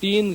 3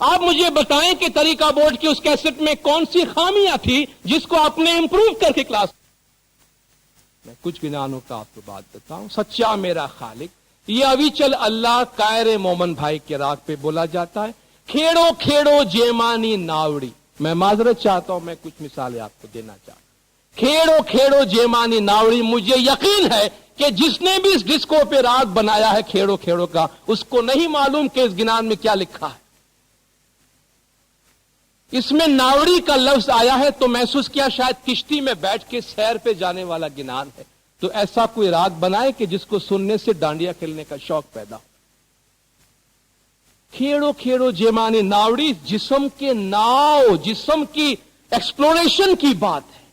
آپ مجھے بتائیں کہ طریقہ بورڈ کی اس کیسٹ میں کون سی خامیاں تھی جس کو آپ نے امپروو کر کے کلاس. میں کچھ گنانوں کا آپ کو بات بتاؤں. سچا میرا خالق، یہ ابھی چل اللہ قائر مومن بھائی کے راگ پہ بولا جاتا ہے. کھیڑو کھیڑو جیمانی ناوڑی. میں معذرت چاہتا ہوں، میں کچھ مثالیں آپ کو دینا چاہتا ہوں. کھیڑو کھیڑو جیمانی ناوڑی، مجھے یقین ہے کہ جس نے بھی اس ڈسکو پہ راگ بنایا ہے کھیڑو کھیڑو کا، اس کو نہیں معلوم کہ اس گنان میں کیا لکھا ہے. اس میں ناوڑی کا لفظ آیا ہے تو محسوس کیا شاید کشتی میں بیٹھ کے سیر پہ جانے والا گنان ہے. تو ایسا کوئی راگ بنائے کہ جس کو سننے سے ڈانڈیا کھیلنے کا شوق پیدا ہو. کھیڑو کھیڑو جیمانی ناوڑی، جسم کے ناؤ، جسم کی ایکسپلوریشن کی بات ہے.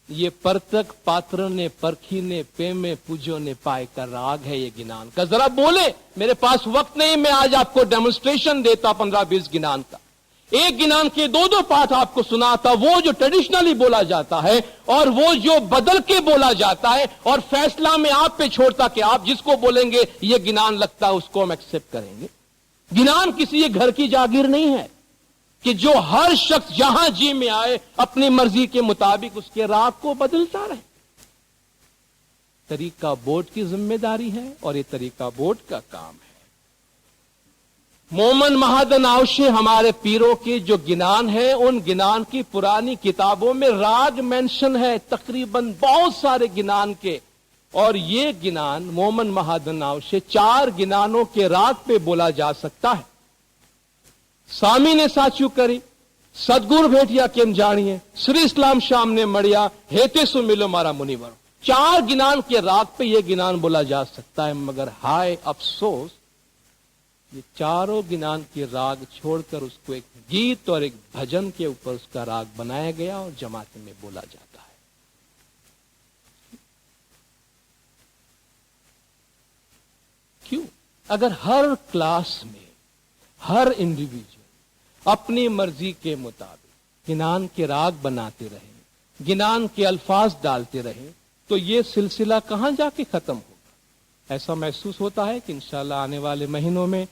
یہ پرتک پاتر نے پرکھی نے پیمے پوجو نے پائے کا راگ ہے یہ گنان کا. ذرا بولے، میرے پاس وقت نہیں، میں آج آپ کو ڈیمونسٹریشن دیتا 15-20 گنان کا. ایک گنان کے دو پارٹ آپ کو سناتا، وہ جو ٹریڈیشنلی بولا جاتا ہے اور وہ جو بدل کے بولا جاتا ہے، اور فیصلہ میں آپ پہ چھوڑتا کہ آپ جس کو بولیں گے یہ گنان لگتا ہے اس کو ہم ایکسپٹ کریں گے. گنان کسی یہ گھر کی جاگیر نہیں ہے کہ جو ہر شخص جہاں جی میں آئے اپنی مرضی کے مطابق اس کے راگ کو بدلتا رہے. طریقہ بورڈ کی ذمہ داری ہے اور یہ طریقہ بورڈ کا کام ہے. مومن مہادن آوشے ہمارے پیروں کے جو گنان ہے، ان گنان کی پرانی کتابوں میں راگ مینشن ہے تقریباً بہت سارے گنان کے. اور یہ گنان مومن مہادن آوشے 4 گنانوں کے راگ پہ بولا جا سکتا ہے. سامی نے ساچو کری، سدگور بھیٹیا کیم جانیے، سری اسلام شام نے مڑیا، ہیتے سو ملو مارا منیور. 4 گنان کے راگ پہ یہ گنان بولا جا سکتا ہے. مگر ہائے افسوس، یہ چاروں گنان کے راگ چھوڑ کر اس کو ایک گیت اور ایک بھجن کے اوپر اس کا راگ بنایا گیا اور جماعت میں بولا جاتا ہے. کیوں؟ اگر ہر کلاس میں ہر انڈیویجول اپنی مرضی کے مطابق گنان کے راگ بناتے رہیں، گنان کے الفاظ ڈالتے رہیں، تو یہ سلسلہ کہاں جا کے ختم ہوگا؟ ایسا محسوس ہوتا ہے کہ انشاءاللہ آنے والے مہینوں میں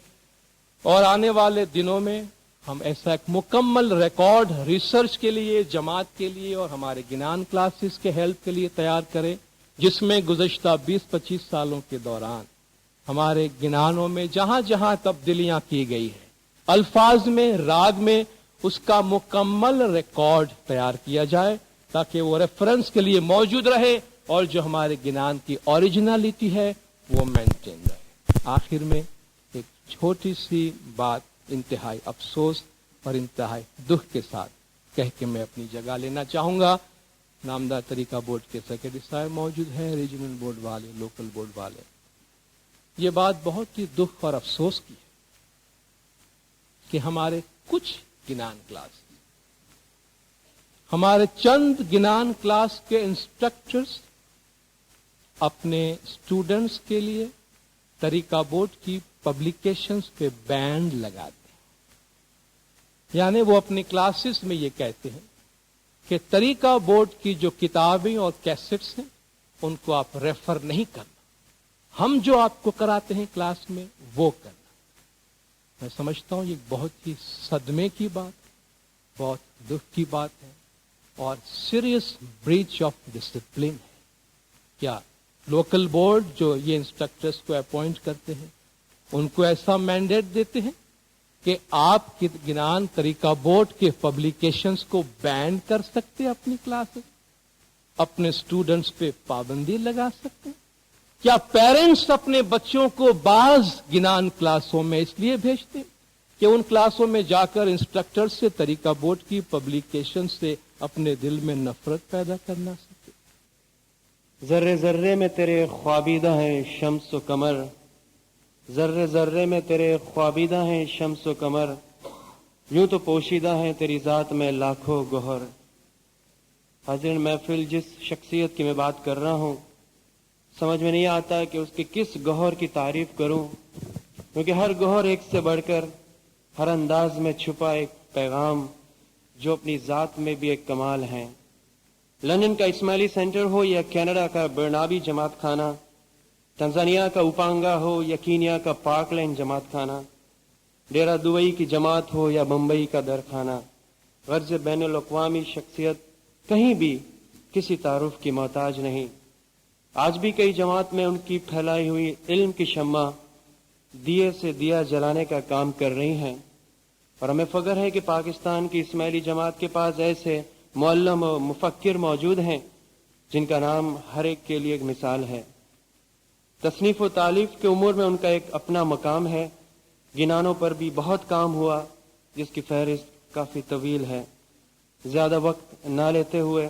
اور آنے والے دنوں میں ہم ایسا ایک مکمل ریکارڈ ریسرچ کے لیے، جماعت کے لیے اور ہمارے گنان کلاسز کے ہیلپ کے لیے تیار کریں، جس میں گزشتہ 20-25 سالوں کے دوران ہمارے گنانوں میں جہاں جہاں تبدیلیاں کی گئی ہیں، الفاظ میں، راگ میں، اس کا مکمل ریکارڈ تیار کیا جائے تاکہ وہ ریفرنس کے لیے موجود رہے اور جو ہمارے گنان کی اوریجنلٹی ہے وہ مینٹین رہے. آخر میں ایک چھوٹی سی بات انتہائی افسوس اور انتہائی دکھ کے ساتھ کہہ کے میں اپنی جگہ لینا چاہوں گا. نامدار طریقہ بورڈ کے سیکرٹری صاحب موجود ہیں، ریجنل بورڈ والے، لوکل بورڈ والے. یہ بات بہت ہی دکھ اور افسوس کی ہے کہ ہمارے کچھ گنان کلاس، ہمارے چند گنان کلاس کے انسٹرکٹرز اپنے اسٹوڈنٹس کے لیے طریقہ بورڈ کی پبلیکیشنز پہ بین لگاتے ہیں. یعنی وہ اپنی کلاسز میں یہ کہتے ہیں کہ طریقہ بورڈ کی جو کتابیں اور کیسٹس ہیں ان کو آپ ریفر نہیں کرنا، ہم جو آپ کو کراتے ہیں کلاس میں وہ کرنا. میں سمجھتا ہوں یہ بہت ہی صدمے کی بات، بہت دکھ کی بات ہے اور سیریس بریچ آف ڈسپلن ہے. کیا لوکل بورڈ جو یہ انسٹرکٹرز کو اپوائنٹ کرتے ہیں ان کو ایسا مینڈیٹ دیتے ہیں کہ آپ کی گنان طریقہ بورڈ کے پبلیکیشنز کو بین کر سکتے ہیں اپنی کلاسز، اپنے اسٹوڈنٹس پہ پابندی لگا سکتے ہیں؟ کیا پیرنٹس اپنے بچوں کو بعض گنان کلاسوں میں اس لیے بھیجتے کہ ان کلاسوں میں جا کر انسٹرکٹر سے طریقہ بورڈ کی پبلیکیشن سے اپنے دل میں نفرت پیدا کرنا سکے؟ ذرے ذرے میں تیرے خوابیدہ ہیں شمس و قمر، ذرے ذرے میں تیرے خوابیدہ ہیں شمس و قمر، یوں تو پوشیدہ ہیں تیری ذات میں لاکھوں گوہر. حاضرین محفل، جس شخصیت کی میں بات کر رہا ہوں سمجھ میں نہیں آتا کہ اس کے کس گوہر کی تعریف کروں، کیونکہ ہر گوہر ایک سے بڑھ کر، ہر انداز میں چھپا ایک پیغام جو اپنی ذات میں بھی ایک کمال ہے. لندن کا اسماعیلی سینٹر ہو یا کینیڈا کا برنابی جماعت خانہ، تنزانیہ کا اوپانگا ہو یا کینیا کا پارک لینڈ جماعت خانہ، ڈیرہ دبئی کی جماعت ہو یا بمبئی کا درخانہ، غرض بین الاقوامی شخصیت کہیں بھی کسی تعارف کی محتاج نہیں۔ آج بھی کئی جماعت میں ان کی پھیلائی ہوئی علم کی شمع دیے سے دیا جلانے کا کام کر رہی ہیں، اور ہمیں فخر ہے کہ پاکستان کی اسماعیلی جماعت کے پاس ایسے معلم و مفکر موجود ہیں جن کا نام ہر ایک کے لیے ایک مثال ہے۔ تصنیف و تالیف کے امور میں ان کا ایک اپنا مقام ہے۔ گنانوں پر بھی بہت کام ہوا جس کی فہرست کافی طویل ہے۔ زیادہ وقت نہ لیتے ہوئے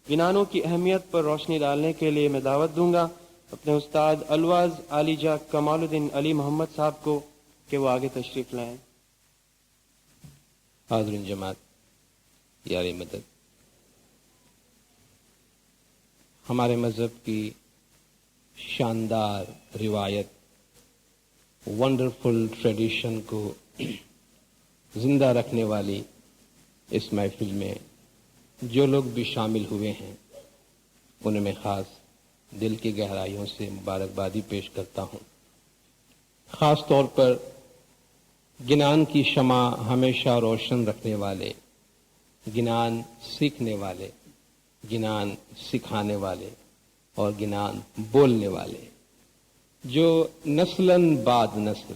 گنانوں کی اہمیت پر روشنی ڈالنے کے لیے میں دعوت دوں گا اپنے استاد الواز علی جا کمال الدین علی محمد صاحب کو کہ وہ آگے تشریف لائیں۔ حاضرین جماعت یار مدد، ہمارے مذہب کی شاندار روایت، ونڈرفل ٹریڈیشن کو زندہ رکھنے والی اس محفل میں جو لوگ بھی شامل ہوئے ہیں انہیں میں خاص دل کی گہرائیوں سے مبارکبادی پیش کرتا ہوں۔ خاص طور پر گنان کی شمع ہمیشہ روشن رکھنے والے، گنان سیکھنے والے، گنان سکھانے والے اور گنان بولنے والے، جو نسلاً بعد نسل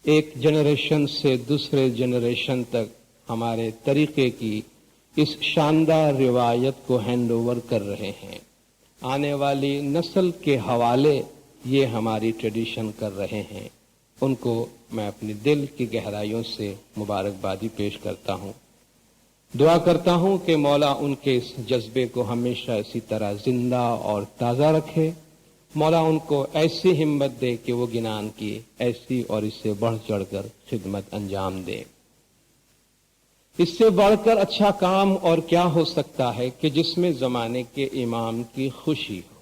ایک جنریشن سے دوسرے جنریشن تک ہمارے طریقے کی اس شاندار روایت کو ہینڈ اوور کر رہے ہیں۔ آنے والی نسل کے حوالے یہ ہماری ٹریڈیشن کر رہے ہیں، ان کو میں اپنے دل کی گہرائیوں سے مبارکبادی پیش کرتا ہوں۔ دعا کرتا ہوں کہ مولا ان کے اس جذبے کو ہمیشہ اسی طرح زندہ اور تازہ رکھے۔ مولا ان کو ایسی ہمت دے کہ وہ گنان کی ایسی اور اس سے بڑھ چڑھ کر خدمت انجام دے۔ اس سے بڑھ کر اچھا کام اور کیا ہو سکتا ہے کہ جس میں زمانے کے امام کی خوشی ہو۔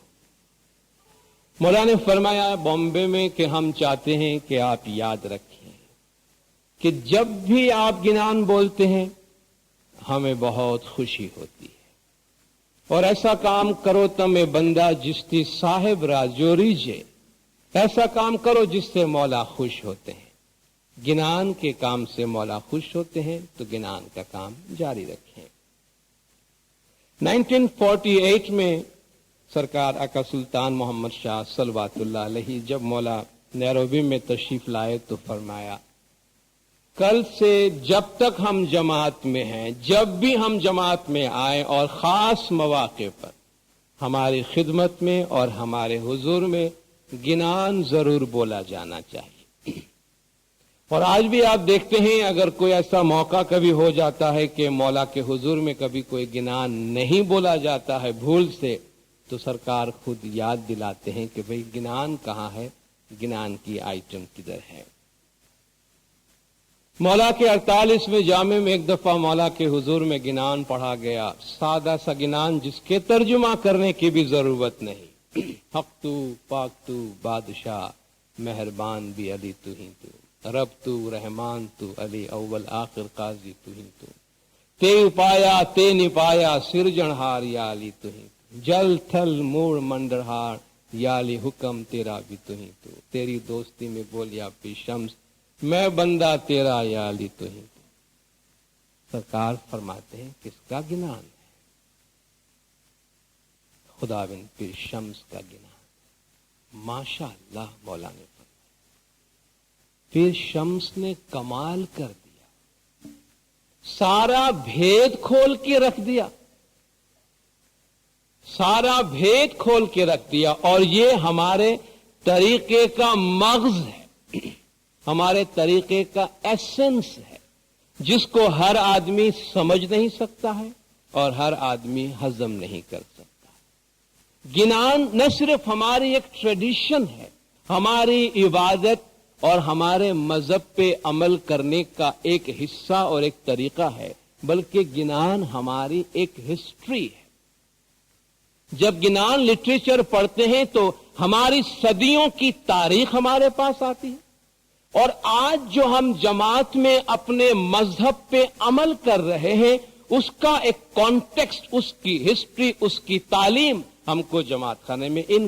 مولا نے فرمایا بامبے میں کہ ہم چاہتے ہیں کہ آپ یاد رکھیں کہ جب بھی آپ گنان بولتے ہیں ہمیں بہت خوشی ہوتی ہے، اور ایسا کام کرو تمہیں بندہ جستی صاحب راجوری جے، ایسا کام کرو جس سے مولا خوش ہوتے ہیں۔ گنان کے کام سے مولا خوش ہوتے ہیں تو گنان کا کام جاری رکھیں۔ 1948 میں سرکار آقا سلطان محمد شاہ صلوات اللہ علیہ جب مولا نیروبی میں تشریف لائے تو فرمایا کل سے جب تک ہم جماعت میں ہیں، جب بھی ہم جماعت میں آئیں اور خاص مواقع پر ہماری خدمت میں اور ہمارے حضور میں گنان ضرور بولا جانا چاہیے۔ اور آج بھی آپ دیکھتے ہیں اگر کوئی ایسا موقع کبھی ہو جاتا ہے کہ مولا کے حضور میں کبھی کوئی گنان نہیں بولا جاتا ہے بھول سے، تو سرکار خود یاد دلاتے ہیں کہ بھئی گنان کہاں ہے، گنان کی آئٹم کدھر ہے۔ مولا کے 48ویں جامع میں ایک دفعہ مولا کے حضور میں گنان پڑھا گیا، سادہ سا گنان جس کے ترجمہ کرنے کی بھی ضرورت نہیں۔ حق تو، پاک تو، بادشاہ مہربان بھی علی تو ہی تو، رب تو، رحمان تو، علی اول آخر قاضی تو ہی تو، تے پایا تے نپایا سرجنہار یا علی تو ہی تو، جل تھل موڑ منڈرہار یا علی حکم تیرا بھی تو ہی تو، تیری دوستی میں بولیا پی شمس میں بندہ تیرا یا علی تو ہی تو۔ سرکار فرماتے ہیں کس کا گنان ہے؟ خدا بن پیر شمس کا گنان۔ ماشاء اللہ مولا نے فرمایا، پیر شمس نے کمال کر دیا، سارا بھید کھول کے رکھ دیا، سارا بھید کھول کے رکھ دیا، اور یہ ہمارے طریقے کا مغز ہے، ہمارے طریقے کا ایسنس ہے، جس کو ہر آدمی سمجھ نہیں سکتا ہے اور ہر آدمی ہضم نہیں کر سکتا۔ گنان نہ صرف ہماری ایک ٹریڈیشن ہے، ہماری عبادت اور ہمارے مذہب پہ عمل کرنے کا ایک حصہ اور ایک طریقہ ہے، بلکہ گنان ہماری ایک ہسٹری ہے۔ جب گنان لٹریچر پڑھتے ہیں تو ہماری صدیوں کی تاریخ ہمارے پاس آتی ہے، اور آج جو ہم جماعت میں اپنے مذہب پہ عمل کر رہے ہیں اس کا ایک کانٹیکسٹ، اس کی ہسٹری، اس کی تعلیم ہم کو جماعت خانے میں ان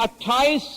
28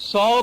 100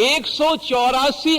184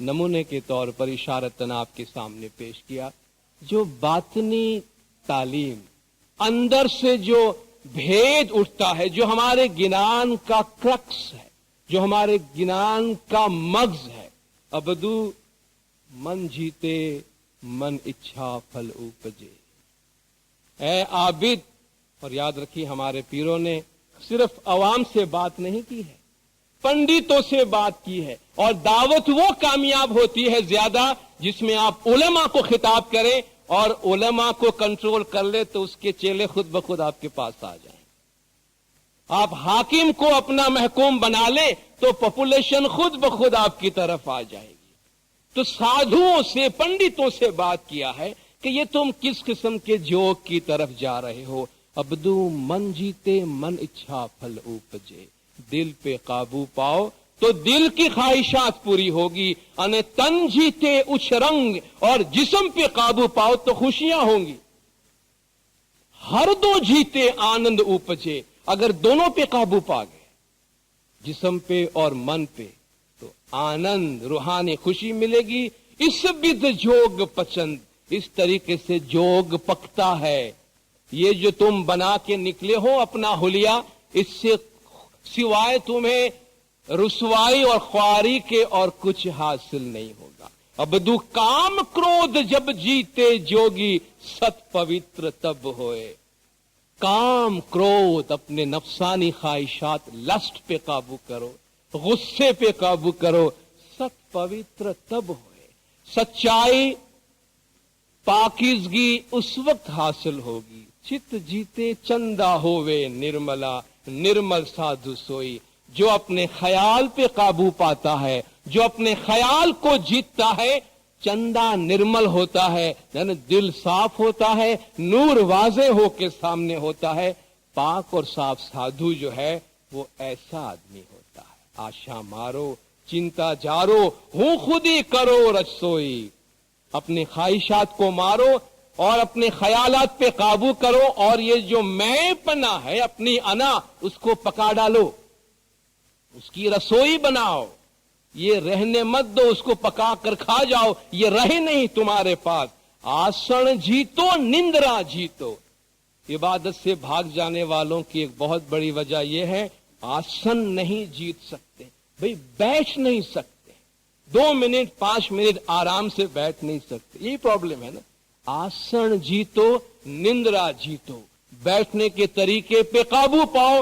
نمونے کے طور پر اشارتاً آپ کے سامنے پیش کیا. جو باطنی تعلیم اندر سے جو بھید اٹھتا ہے، جو ہمارے گنان کا کرکس ہے، جو ہمارے گنان کا مغز ہے، ابدو من جیتے من اچھا پھل اوپجے. اے عابد، اور یاد رکھیے ہمارے پیروں نے صرف عوام سے بات نہیں کی ہے، پنڈتوں سے بات کی ہے. اور دعوت وہ کامیاب ہوتی ہے زیادہ جس میں آپ علماء کو خطاب کریں اور علماء کو کنٹرول کر لے تو اس کے چیلے خود بخود آپ کے پاس آ جائیں. آپ حاکم کو اپنا محکوم بنا لیں تو پاپولیشن خود بخود آپ کی طرف آ جائے گی. تو سادھوؤں سے، پنڈتوں سے بات کیا ہے کہ یہ تم کس قسم کے جوگ کی طرف جا رہے ہو. ابدو من جیتے من اچھا پھل اوپجے. دل پہ قابو پاؤ تو دل کی خواہشات پوری ہوگی. انہیں تن جیتے اچھ رنگ، اور جسم پہ قابو پاؤ تو خوشیاں ہوں گی. ہر دو جیتے آنند اوپجے. اگر دونوں پہ قابو پا گئے، جسم پہ اور من پہ، تو آنند، روحانی خوشی ملے گی. اس بدھ جوگ پچند، اس طریقے سے جوگ پکتا ہے. یہ جو تم بنا کے نکلے ہو اپنا حلیہ، اس سے سوائے تمہیں رسوائی اور خواری کے اور کچھ حاصل نہیں ہوگا. ابدو کام کرودھ جب جیتے جوگی، ست پوتر تب ہوئے. کام کرودھ، اپنے نفسانی خواہشات، لسٹ پہ قابو کرو، غصے پہ قابو کرو، ست پوتر تب ہوئے. سچائی، پاکیزگی اس وقت حاصل ہوگی. چت جیتے چندا ہووے نرملا، نرمل سادھو سوئی. جو اپنے خیال پہ قابو پاتا ہے، جو اپنے خیال کو جیتتا ہے، چندہ نرمل ہوتا ہے، یعنی دل صاف ہوتا ہے، نور واضح ہو کے سامنے ہوتا ہے. پاک اور صاف سادھو جو ہے وہ ایسا آدمی ہوتا ہے. آشا مارو چنتا جارو، ہوں خود ہی کرو رسوئی. اپنی خواہشات کو مارو اور اپنے خیالات پہ قابو کرو، اور یہ جو میں پنا ہے، اپنی انا، اس کو پکا ڈالو، اس کی رسوئی بناؤ. یہ رہنے مت دو، اس کو پکا کر کھا جاؤ، یہ رہے نہیں تمہارے پاس. آسن جیتو نندرا جیتو. عبادت سے بھاگ جانے والوں کی ایک بہت بڑی وجہ یہ ہے، آسن نہیں جیت سکتے. بھئی بیٹھ نہیں سکتے، 2 منٹ 5 منٹ آرام سے بیٹھ نہیں سکتے. یہی پرابلم ہے نا. آسن جیتو نندرا جیتو. بیٹھنے کے طریقے پہ قابو پاؤ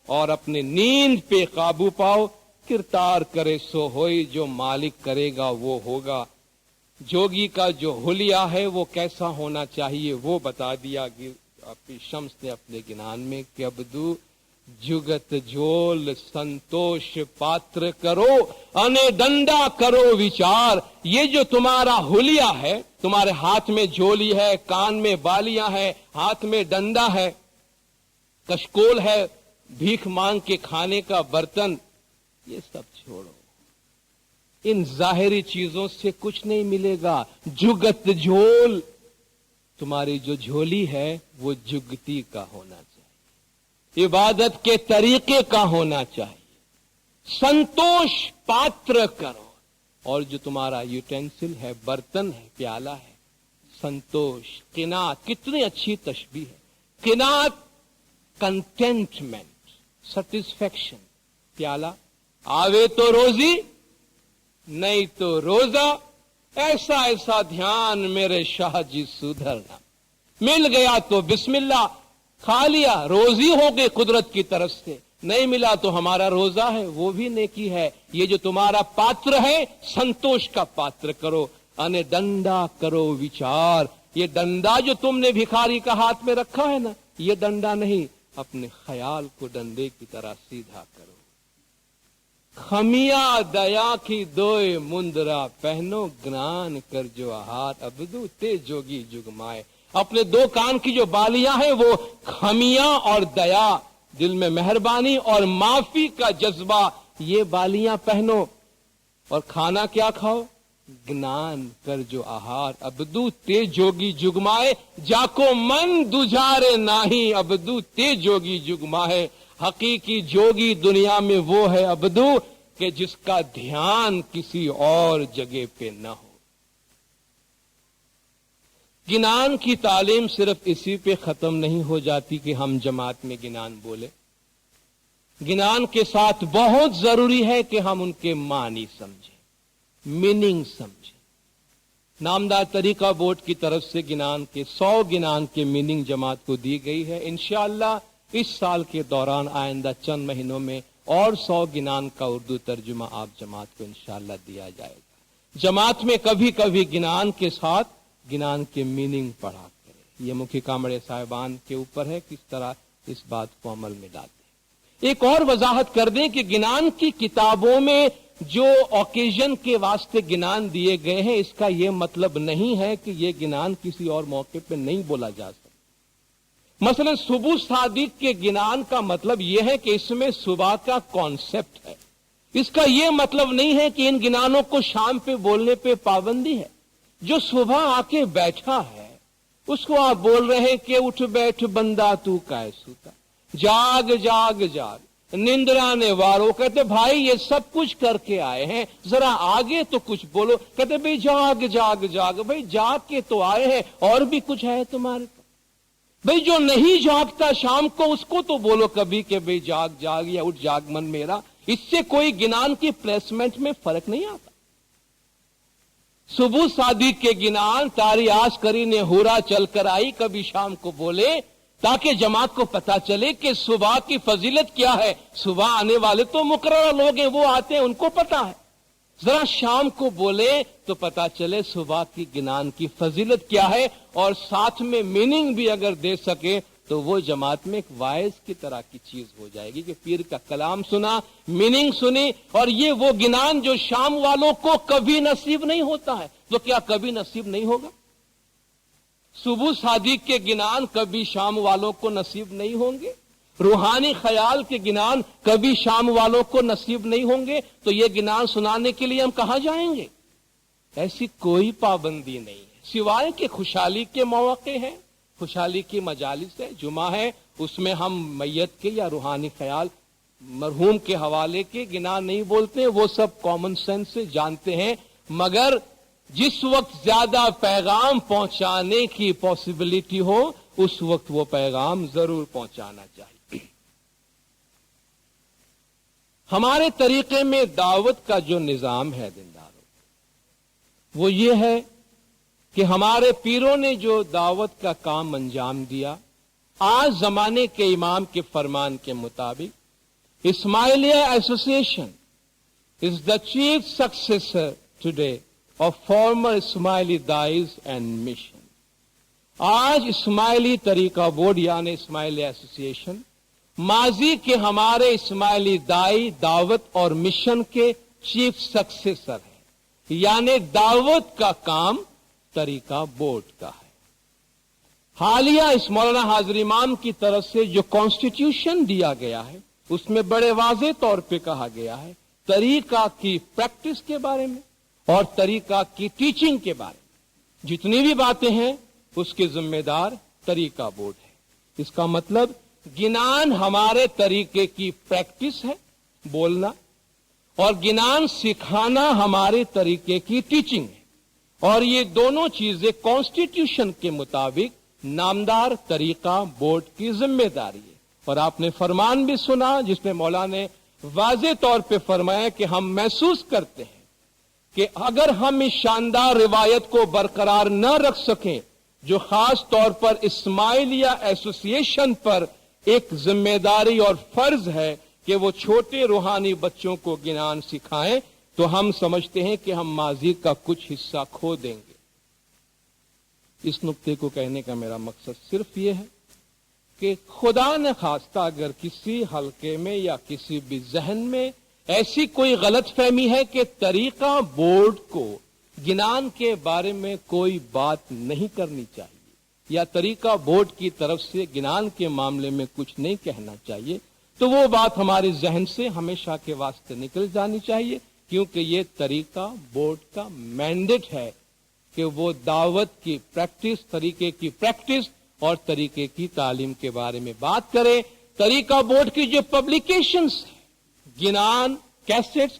اور اپنے نیند پہ قابو پاؤ. کرتار کرے سو ہوئی، جو مالک کرے گا وہ ہوگا. جوگی کا جو حلیہ ہے وہ کیسا ہونا چاہیے وہ بتا دیا شمس نے اپنے گنان میں کہ ابدو جگت جول سنتوش پاتر کرو، انے ڈنڈا کرو وچار. یہ جو تمہارا حلیہ ہے، تمہارے ہاتھ میں جھولی ہے، کان میں بالیاں ہیں، ہاتھ میں ڈنڈا ہے، کشکول ہے، بھیک مانگ کے کھانے کا برتن، یہ سب چھوڑو. ان ظاہری چیزوں سے کچھ نہیں ملے گا. جگت جھول، تمہاری جو جھولی ہے وہ جگتی کا ہونا چاہیے، عبادت کے طریقے کا ہونا چاہیے. سنتوش پاتر کرو، اور جو تمہارا یوٹینسل ہے، برتن ہے، پیالہ ہے، سنتوش. قناعت، کتنی اچھی تشبیہ ہے. قناعت، کنٹینٹمنٹ، سیٹسفیکشن. پیالہ، آوے تو روزی نہیں تو روزہ، ایسا ایسا دھیان میرے شاہ جی سدھرنا. مل گیا تو بسم اللہ، کھا لیا، روزی ہو گئی قدرت کی طرف سے. نہیں ملا تو ہمارا روزہ ہے، وہ بھی نیکی ہے. یہ جو تمہارا پاتر ہے، سنتوش کا پاتر کرو. انے ڈنڈا کرو وچار. یہ ڈنڈا جو تم نے بھکاری کا ہاتھ میں رکھا ہے نا، یہ ڈنڈا نہیں، اپنے خیال کو ڈنڈے کی طرح سیدھا کرو. خمیا دیا کی دوئے مندرا، پہنو گنان کر جو آہار. ابدو تے جوگی جگمائے. اپنے 2 کان کی جو بالیاں ہیں وہ خمیا اور دیا، دل میں مہربانی اور معافی کا جذبہ، یہ بالیاں پہنو. اور کھانا کیا کھاؤ؟ گنان کر جو آہار. ابدو تے جوگی جگمائے. جاکو من دجارے نہیں، ابدو تے جوگی جگمائے. حقیقی جوگی دنیا میں وہ ہے ابدو کہ جس کا دھیان کسی اور جگہ پہ نہ ہو. گنان کی تعلیم صرف اسی پہ ختم نہیں ہو جاتی کہ ہم جماعت میں گنان بولے. گنان کے ساتھ بہت ضروری ہے کہ ہم ان کے معنی سمجھیں, میننگ سمجھیں. نامدار طریقہ بورڈ کی طرف سے گنان کے 100 گنان کے میننگ جماعت کو دی گئی ہے. انشاءاللہ اس سال کے دوران آئندہ چند مہینوں میں اور 100 گنان کا اردو ترجمہ آپ جماعت کو انشاءاللہ دیا جائے گا. جماعت میں کبھی کبھی گنان کے ساتھ گنان کے میننگ پڑھا کرے. یہ مکھی کامڑے صاحبان کے اوپر ہے کس طرح اس بات کو عمل میں ڈالتے. ایک اور وضاحت کر دیں کہ گنان کی کتابوں میں جو اوکیزن کے واسطے گنان دیے گئے ہیں اس کا یہ مطلب نہیں ہے کہ یہ گنان کسی اور موقع پہ نہیں بولا جا سکتا. مثلا صبح صادق کے گنان کا مطلب یہ ہے کہ اس میں صبح کا کانسیپٹ ہے. اس کا یہ مطلب نہیں ہے کہ ان گنانوں کو شام پہ بولنے پہ پابندی ہے. جو صبح آ کے بیٹھا ہے اس کو آپ بول رہے ہیں کہ اٹھ بیٹھ بندہ تو کائے سوتا, جاگ جاگ جاگ نندرانے وارو. کہتے بھائی یہ سب کچھ کر کے آئے ہیں, ذرا آگے تو کچھ بولو. کہتے بھائی جاگ جاگ جاگ. بھائی جاگ کے تو آئے ہیں, اور بھی کچھ ہے تمہارے پاس. بھائی جو نہیں جاگتا شام کو اس کو تو بولو کبھی کہ بھائی جاگ جاگ یا اٹھ جاگ من میرا. اس سے کوئی گنان کی پلیسمنٹ میں فرق نہیں آتا. صبح صادق کے گنان تاری آس کری نے ہورا چل کر آئی کبھی شام کو بولے تاکہ جماعت کو پتا چلے کہ صبح کی فضیلت کیا ہے. صبح آنے والے تو مقررہ لوگ ہیں, وہ آتے ہیں, ان کو پتا ہے. ذرا شام کو بولے تو پتا چلے صبح کی گنان کی فضیلت کیا ہے, اور ساتھ میں میننگ بھی اگر دے سکے تو وہ جماعت میں ایک وائز کی طرح کی چیز ہو جائے گی کہ پیر کا کلام سنا, میننگ سنی. اور یہ وہ گنان جو شام والوں کو کبھی نصیب نہیں ہوتا ہے, تو کیا کبھی نصیب نہیں ہوگا؟ صبح صادق کے گنان کبھی شام والوں کو نصیب نہیں ہوں گے؟ روحانی خیال کے گنان کبھی شام والوں کو نصیب نہیں ہوں گے؟ تو یہ گنان سنانے کے لیے ہم کہاں جائیں گے؟ ایسی کوئی پابندی نہیں ہے, سوائے کہ خوشحالی کے مواقع ہیں, خوشحالی کی مجالس ہے, جمعہ ہے, اس میں ہم میت کے یا روحانی خیال مرحوم کے حوالے کے گنان نہیں بولتے ہیں. وہ سب کامن سینس سے جانتے ہیں. مگر جس وقت زیادہ پیغام پہنچانے کی پاسبلٹی ہو اس وقت وہ پیغام ضرور پہنچانا چاہیے. ہمارے طریقے میں دعوت کا جو نظام ہے دینداروں, وہ یہ ہے کہ ہمارے پیروں نے جو دعوت کا کام انجام دیا, آج زمانے کے امام کے فرمان کے مطابق اسماعیلیہ ایسوسی ایشن is the chief successor today of former Ismaili Dais and Mission. آج اسماعیلی طریقہ بورڈ یعنی اسماعیلی ایسوسی ایشن ماضی کے ہمارے اسماعیلی دائی دعوت اور مشن کے چیف سکسیسر ہے, یعنی دعوت کا کام طریقہ بورڈ کا ہے. حالیہ اس مولانا حاضر امام کی طرف سے جو کانسٹیٹیوشن دیا گیا ہے اس میں بڑے واضح طور پہ کہا گیا ہے طریقہ کی پریکٹس کے بارے میں اور طریقہ کی ٹیچنگ کے بارے میں. جتنی بھی باتیں ہیں اس کے ذمہ دار طریقہ بورڈ ہے. اس کا مطلب گنان ہمارے طریقے کی پریکٹس ہے بولنا, اور گنان سکھانا ہمارے طریقے کی ٹیچنگ ہے. اور یہ دونوں چیزیں کانسٹیٹیوشن کے مطابق نامدار طریقہ بورڈ کی ذمہ داری ہے. اور آپ نے فرمان بھی سنا جس میں مولا نے واضح طور پہ فرمایا کہ ہم محسوس کرتے ہیں کہ اگر ہم اس شاندار روایت کو برقرار نہ رکھ سکیں جو خاص طور پر اسماعیلیہ ایسوسی ایشن پر ایک ذمہ داری اور فرض ہے کہ وہ چھوٹے روحانی بچوں کو گنان سکھائیں, تو ہم سمجھتے ہیں کہ ہم ماضی کا کچھ حصہ کھو دیں گے. اس نقطے کو کہنے کا میرا مقصد صرف یہ ہے کہ خدا نہ خواستہ اگر کسی حلقے میں یا کسی بھی ذہن میں ایسی کوئی غلط فہمی ہے کہ طریقہ بورڈ کو گنان کے بارے میں کوئی بات نہیں کرنی چاہیے یا طریقہ بورڈ کی طرف سے گنان کے معاملے میں کچھ نہیں کہنا چاہیے, تو وہ بات ہمارے ذہن سے ہمیشہ کے واسطے نکل جانی چاہیے, کیونکہ یہ طریقہ بورڈ کا مینڈیٹ ہے کہ وہ دعوت کی پریکٹس, طریقے کی پریکٹس اور طریقے کی تعلیم کے بارے میں بات کرے. طریقہ بورڈ کی جو پبلیکیشنز ہیں, گنان کیسٹس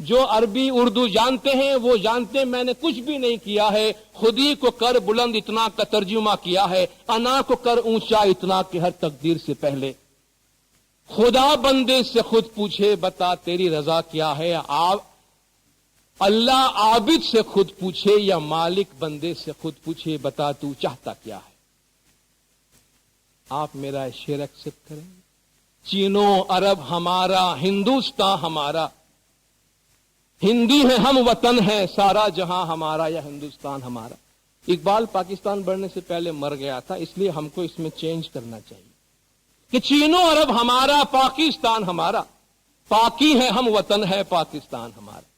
جو عربی اردو جانتے ہیں وہ جانتے ہیں میں نے کچھ بھی نہیں کیا ہے، خودی کو کر بلند اتنا کا ترجمہ کیا ہے، انا کو کر اونچا اتنا کہ ہر تقدیر سے پہلے خدا بندے سے خود پوچھے بتا تیری رضا کیا ہے، اللہ عابد سے خود پوچھے یا مالک بندے سے خود پوچھے بتا تو چاہتا کیا ہے۔ آپ میرا شعر ایکسپٹ کریں؟ چینوں عرب ہمارا، ہندوستان ہمارا، ہندی ہے ہم وطن ہے، سارا جہاں ہمارا یا ہندوستان ہمارا۔ اقبال پاکستان بڑھنے سے پہلے مر گیا تھا، اس لیے ہم کو اس میں چینج کرنا چاہیے کہ چینوں عرب ہمارا، پاکستان ہمارا، پاکی ہے ہم وطن ہے پاکستان ہمارا،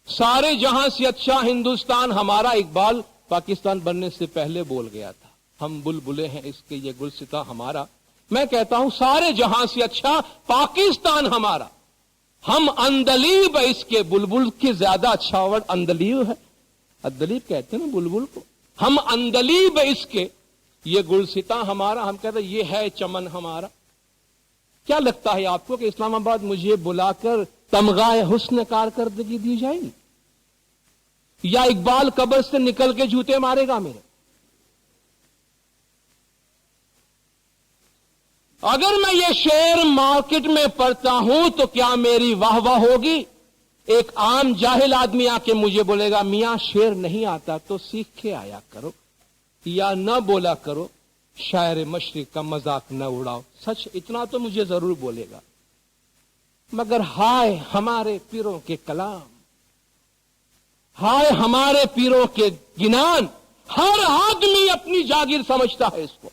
سارے جہاں سے اچھا ہندوستان ہمارا۔ اقبال پاکستان بننے سے پہلے بول گیا تھا، ہم بلبلے ہیں اس کے یہ گلستاں ہمارا۔ میں کہتا ہوں سارے جہاں سے اچھا پاکستان ہمارا، ہم اندلیب اس کے، بلبل کے زیادہ اچھا ورڈ اندلیب ہے، اندلیب کہتے ہیں نا بلبل کو، ہم اندلیب اس کے یہ گلستاں ہمارا، ہم کہتے ہیں یہ ہے چمن ہمارا۔ کیا لگتا ہے آپ کو کہ اسلام آباد مجھے بلا کر تمغہ حسن کارکردگی دی جائے گی، یا اقبال قبر سے نکل کے جوتے مارے گا میرے؟ اگر میں یہ شعر مارکیٹ میں پڑھتا ہوں تو کیا میری واہ واہ ہوگی؟ ایک عام جاہل آدمی آ کے مجھے بولے گا میاں شعر نہیں آتا تو سیکھ کے آیا کرو، یا نہ بولا کرو، شاعر مشرق کا مذاق نہ اڑاؤ۔ سچ اتنا تو مجھے ضرور بولے گا، مگر ہائے ہمارے پیروں کے کلام، ہائے ہمارے پیروں کے گنان، ہر آدمی اپنی جاگیر سمجھتا ہے اس کو۔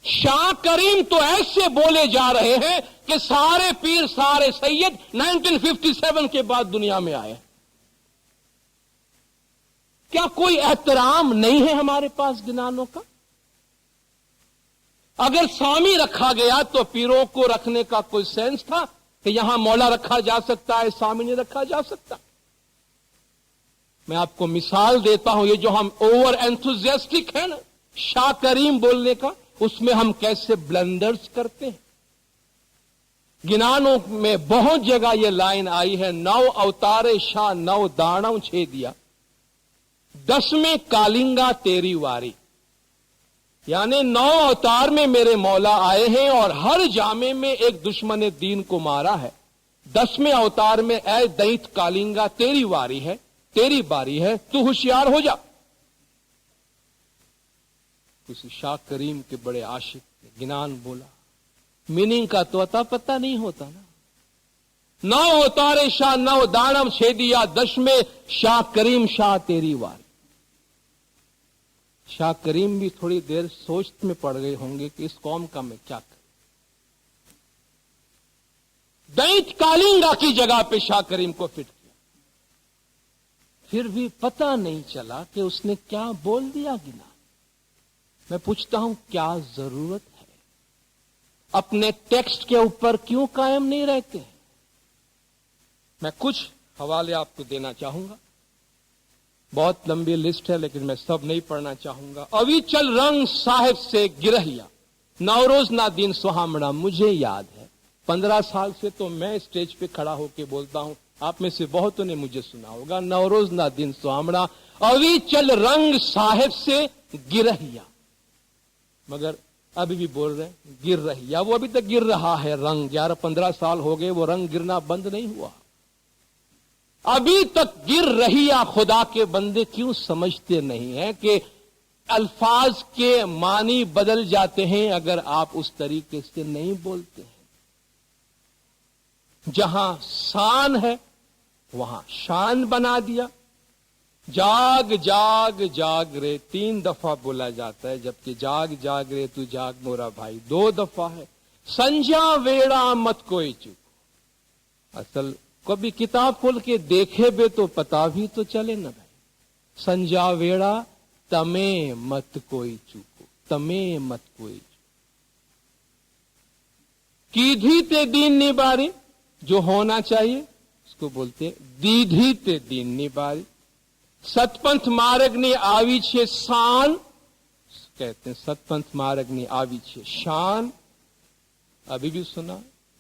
شاہ کریم تو ایسے بولے جا رہے ہیں کہ سارے پیر سارے سید 1957 کے بعد دنیا میں آئے۔ کیا کوئی احترام نہیں ہے ہمارے پاس گنانوں کا؟ اگر سامی رکھا گیا تو پیروں کو رکھنے کا کوئی سینس تھا کہ یہاں مولا رکھا جا سکتا ہے، سامی نہیں رکھا جا سکتا؟ میں آپ کو مثال دیتا ہوں، یہ جو ہم اوور انتھوزیاسٹک ہے نا شاہ کریم بولنے کا، اس میں ہم کیسے بلنڈرز کرتے ہیں۔ گنانوں میں بہت جگہ یہ لائن آئی ہے، 9 اوتارے شاہ 9 دانوں چھے دیا، 10ویں کالنگا تیری واری، یعنی 9 اوتار میں میرے مولا آئے ہیں اور ہر جامے میں ایک دشمن دین کو مارا ہے۔ 10ویں اوتار میں اے دینت کالنگا تیری واری ہے، تیری باری ہے، تو ہوشیار ہو جا۔ کسی شاہ کریم کے بڑے عاشق نے گنان بولا، میننگ کا تو اتا پتہ نہیں ہوتا نا۔ 9 اوتارے شاہ 9 دانم چھے دیا، 10ویں شاہ کریم شاہ تیری واری۔ شاہ کریم بھی تھوڑی دیر سوچ میں پڑ گئے ہوں گے کہ اس قوم کا میں کیا کروں۔ دینت کالنگا کی جگہ پہ شاہ کریم کو فٹ کیا، پھر بھی پتہ نہیں چلا کہ اس نے کیا بول دیا گنا۔ میں پوچھتا ہوں کیا ضرورت ہے؟ اپنے ٹیکسٹ کے اوپر کیوں قائم نہیں رہتے ہیں؟ میں کچھ حوالے آپ کو دینا چاہوں گا، بہت لمبی لسٹ ہے لیکن میں سب نہیں پڑھنا چاہوں گا۔ ابھی چل رنگ صاحب سے گرہیا، نوروز نا دن سہامنا، مجھے یاد ہے 15 سال سے تو میں اسٹیج پہ کھڑا ہو کے بولتا ہوں، آپ میں سے بہتوں نے مجھے سنا ہوگا، نوروز نا دن سہامنا، ابھی چل رنگ صاحب سے گرہیا، مگر ابھی بھی بول رہے ہیں گر رہی، یا وہ ابھی تک گر رہا ہے رنگ، 11-15 سال ہو گئے وہ رنگ گرنا بند نہیں ہوا، ابھی تک گر رہی۔ یا خدا کے بندے کیوں سمجھتے نہیں ہیں کہ الفاظ کے معنی بدل جاتے ہیں اگر آپ اس طریقے سے نہیں بولتے ہیں؟ جہاں شان ہے وہاں شان بنا دیا۔ جاگ جاگ جاگ رے 3 دفعہ بولا جاتا ہے، جبکہ جاگ جاگ رے تو جاگ مورا بھائی 2 دفعہ ہے۔ سنجا ویڑا مت کوئی چکو، اصل کبھی کتاب کھول کے دیکھے بے تو پتا بھی تو چلے نا بھائی، سنجا ویڑا تمیں مت کوئی چکو، تمیں مت کوئی چکو، کیدھی تے دین نباری، جو ہونا چاہیے اس کو بولتے دیدھی تے دین نباری۔ ستپنتھ مارگنی آوی چھے شان، کہتے ہیں ستپنتھ مارگنی آوی چھے شان، ابھی بھی سنا